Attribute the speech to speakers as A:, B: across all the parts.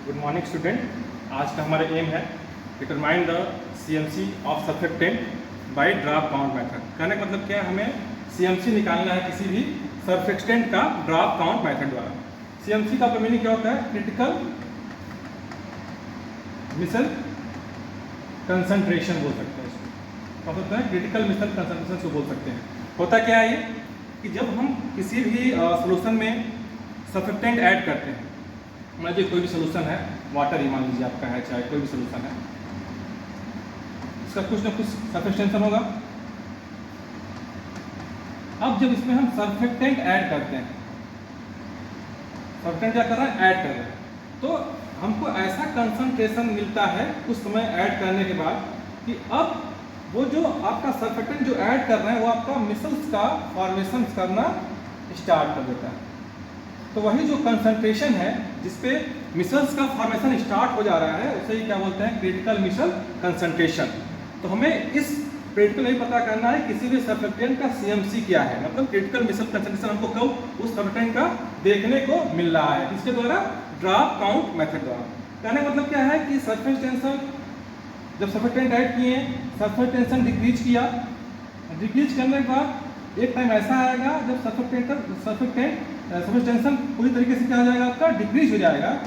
A: Good morning student. आज का हमारा एम है determine the CMC of surfactant by drop count method. कहने का मतलब क्या है, हमें सीएमसी निकालना है किसी भी सरफेक्टेंट का ड्रॉप काउंट मेथड द्वारा। सीएमसी का मीनिंग क्या होता है? क्रिटिकल मिसल कंसंट्रेशन बोल सकते हैं इसको। क्या होता है? क्रिटिकल मिसल कंसंट्रेशन को बोल सकते हैं। होता क्या है ये कि जब हम किसी भी सॉल्यूशन में सरफेक्टेंट ऐड करते हैं, मान लीजिए कोई भी सोल्यूशन है, वाटर ही मान लीजिए आपका है, चाहे कोई भी सोल्यूशन है, इसका कुछ ना कुछ सरफेस टेंशन होगा। अब जब इसमें हम सरफेक्टेंट ऐड करते हैं, सरफेक्टेंट क्या कर रहा है? ऐड कर रहे हैं, तो हमको ऐसा कंसंट्रेशन मिलता है कुछ समय ऐड करने के बाद कि अब वो जो आपका सरफेक्टेंट जो ऐड कर रहे हैं वो आपका मिसल्स का फॉर्मेशन करना स्टार्ट कर देता है। तो वही जो कंसंट्रेशन है जिसपे मिसल्स का फॉर्मेशन स्टार्ट हो जा रहा है उसे ही क्या बोलते हैं? क्रिटिकल मिसल कंसंट्रेशन। तो हमें इस क्रिटिकल ही पता करना है किसी भी सरफेक्टेंट का सीएमसी क्या है, मतलब क्रिटिकल मिसल कंसंट्रेशन हमको कब उस सरफेक्टेंट का देखने को मिल रहा है, किसके द्वारा? ड्रॉप काउंट मेथड द्वारा। कहने का मतलब क्या है कि सरफेस टेंशन जब सरफेक्टेंट ऐड किए, सरफेस टेंशन डिक्रीज किया, डिक्रीज करने के बाद एक टाइम ऐसा आएगा जब सरफेस टेंशन पूरी तरीके से क्या हो जाएगा? आपका डिक्रीज हो जाएगा।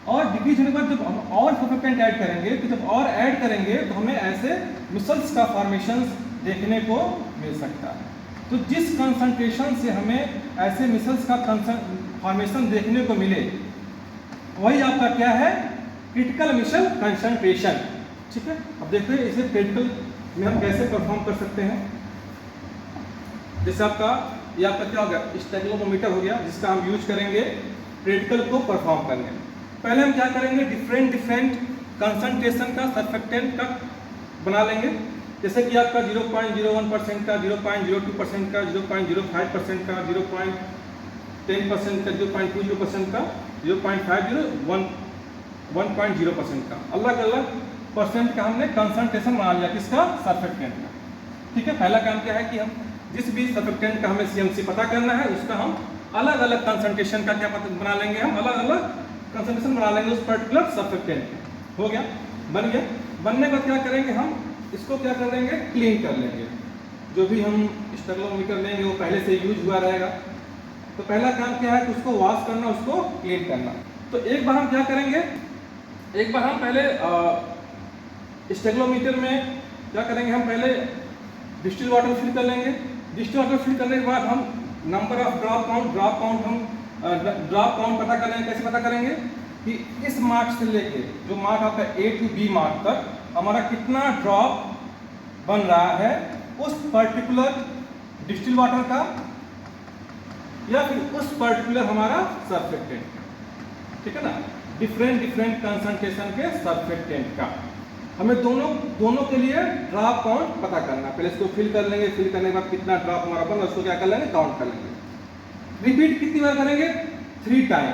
A: और डिक्रीज होने के बाद जब हम और सरफेक्टेंट ऐड करेंगे, तो जब और ऐड करेंगे तो हमें ऐसे मिसल्स का फॉर्मेशन देखने को मिल सकता है। तो जिस कंसंट्रेशन से हमें ऐसे मिसल्स का फॉर्मेशन देखने को मिले वही आपका क्या है? क्रिटिकल मिसल कंसंट्रेशन। ठीक है, अब देखते हैं इसे क्रिटिकल में हम कैसे परफॉर्म कर सकते हैं। जैसे आपका ये आपका क्या हो गया? स्टेगलोमीटर हो गया, जिसका हम यूज करेंगे क्रिटिकल को परफॉर्म करने में। पहले हम क्या करेंगे? डिफरेंट कंसंट्रेशन का सरफेक्टेंट का बना लेंगे। जैसे कि आपका 0.01% का, 0.02% का, 0.05% का, 0.10% का, 0.20% का, 0.50, 1.0% का, अलग अलग परसेंट का हमने कंसंट्रेशन बना लिया। किसका? सरफेक्टेंट का। ठीक है, पहला काम क्या है कि हम जिस भी सरफेक्टेंट का हमें सीएमसी पता करना है उसका हम अलग अलग कंसंट्रेशन का क्या बना लेंगे? हम अलग अलग कंसंट्रेशन बना लेंगे उस पर्टिकुलर सरफेक्टेंट। हो गया, बन गया। बनने के बाद क्या करेंगे? हम इसको क्या कर लेंगे? क्लीन कर लेंगे। जो भी हम स्टेगलोमीटर लेंगे वो पहले से यूज हुआ रहेगा। तो पहला काम क्या है कि उसको वॉश करना, उसको क्लीन करना। तो एक बार हम क्या करेंगे? एक बार हम पहले स्टेगलोमीटर में क्या करेंगे? हम पहले डिस्टिल वाटर फिल कर लेंगे। डिस्टिल वाटर फिल करने के बाद हम नंबर ऑफ ड्रॉप काउंट हम ड्रॉप काउंट पता कर लेंगे। कैसे पता करेंगे? कि इस मार्क से लेके जो मार्क आपका A to B मार्क तक हमारा कितना ड्रॉप बन रहा है उस पर्टिकुलर डिस्टिल वाटर का या फिर उस पर्टिकुलर हमारा सरफेक्टेंट। ठीक है ना, डिफरेंट कंसंट्रेशन के सरफेक्टेंट का हमें दोनों के लिए ड्रॉप काउंट पता करना। पहले इसको फिल कर लेंगे, फिल करने के बाद कितना ड्रॉप हमारा बन उसको क्या कर लेंगे? काउंट कर लेंगे। रिपीट कितनी बार करेंगे? 3 टाइम।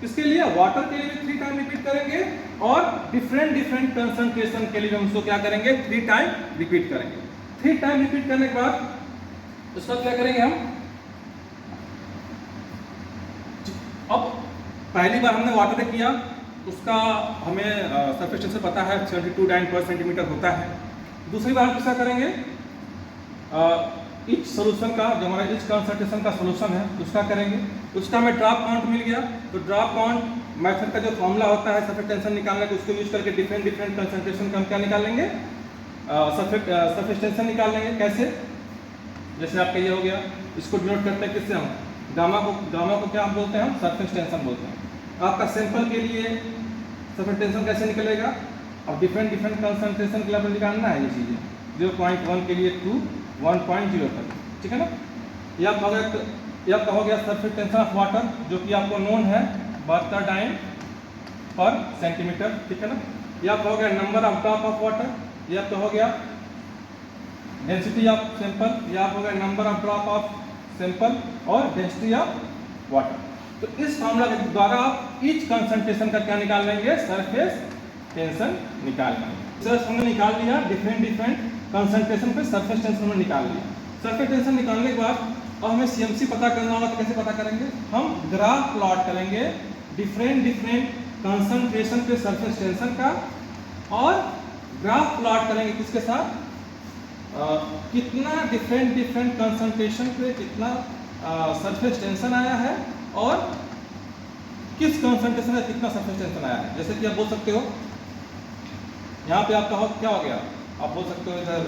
A: किसके लिए? वाटर के लिए भी 3 टाइम रिपीट करेंगे और डिफरेंट कंसंट्रेशन के लिए हम उसको क्या करेंगे? 3 टाइम रिपीट करेंगे। 3 टाइम रिपीट करने के बाद उसका क्या करेंगे हम? अब पहली बार हमने वाटर किया, उसका हमें सरफेस टेंशन पता है 72 पर सेंटीमीटर होता है। दूसरी बार हम क्या करेंगे? इच सोल्यूशन का जो हमारा इच कंसंट्रेशन का सोल्यूशन है उसका करेंगे। उसका हमें ड्रॉप काउंट मिल गया। तो ड्रॉप काउंट मेथड का जो फॉर्मूला होता है सरफेस टेंशन निकालने का, उसको यूज करके डिफरेंट कंसंट्रेशन का हम क्या निकाल लेंगे? सरफेस टेंशन निकाल लेंगे। कैसे? जैसे आपका ये हो गया, इसको डिनोट करते हैं किससे? हम गामा को क्या हम बोलते हैं? हम सरफेस टेंशन बोलते हैं। आपका सैंपल के लिए सरफेस टेंशन कैसे निकलेगा? अब डिफरेंट कंसंट्रेशन के लेवल निकालना है। ये चीज़ें 0.1 के लिए 2 1.0 तक। ठीक है ना। यह आपका हो गया सरफेस टेंशन ऑफ वाटर, जो कि आपको नोन है बर्तर टाइम पर सेंटीमीटर। ठीक है ना। यह आपका हो गया number of drop of water. यह आपका हो गया डेंसिटी ऑफ सैंपल। यह आपका हो गया number of drop of sample और डेंसिटी ऑफ वाटर। तो इस फॉर्मूला के द्वारा आप ईच कंसंट्रेशन का क्या निकाल लेंगे? सरफेस टेंशन निकाल लेंगे। सर हमने निकाल लिया डिफरेंट कंसंट्रेशन पे सरफेस टेंशन में निकाल लिया। सरफेस टेंशन निकालने के बाद अब हमें सीएमसी पता करना होगा। तो कैसे पता करेंगे? हम ग्राफ प्लॉट करेंगे डिफरेंट कंसंट्रेशन पे सरफेस टेंशन का, और ग्राफ प्लॉट करेंगे किसके साथ, कितना डिफरेंट कंसंट्रेशन पे कितना सरफेस टेंशन आया है और किस कंसंट्रेशन में कितना सरफेस टेंशन आया है। जैसे कि आप बोल सकते हो यहाँ पे आपका क्या हो गया, आप बोल सकते हो इधर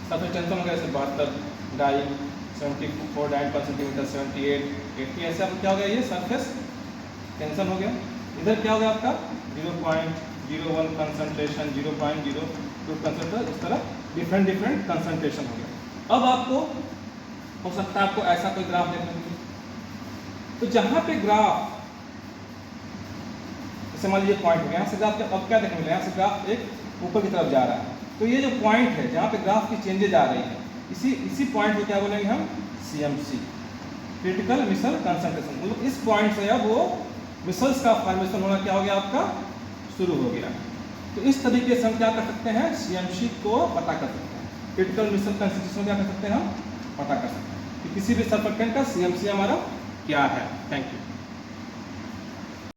A: सरफेस टेंशन हो गया जैसे 72 डाई 74 डाई पर सेंटीमीटर 78 80, ऐसे आपको क्या हो गया, ये सरफेस टेंशन हो गया। इधर क्या हो गया आपका 0.01 कंसंट्रेशन 0.02 कंसंट्रेशन, इस तरह डिफरेंट कंसंट्रेशन हो गया। अब आपको हो सकता है आपको ऐसा कोई ग्राफ देखने को मिले, तो जहाँ पे ग्राफ जैसे मान लीजिए पॉइंट हो गया, यहाँ से ग्राफ अब क्या देखने मिले, यहाँ से ग्राफ एक ऊपर की तरफ जा रहा है, तो ये जो पॉइंट है जहाँ पे ग्राफ की चेंजेज आ रही है, इसी पॉइंट को क्या बोलेंगे हम, CMC, क्रिटिकल मिसल कंसंट्रेशन। मतलब इस पॉइंट से अब वो मिसल्स का फॉर्मेशन होना क्या हो गया आपका, शुरू हो गया। तो इस तरीके से हम क्या कर सकते हैं, CMC को पता कर सकते हैं, क्रिटिकल मिसल कंसंट्रेशन क्या कर सकते हैं हम, पता कर सकते हैं कि किसी भी सरफेक्टेंट का CMC हमारा क्या है। Thank you.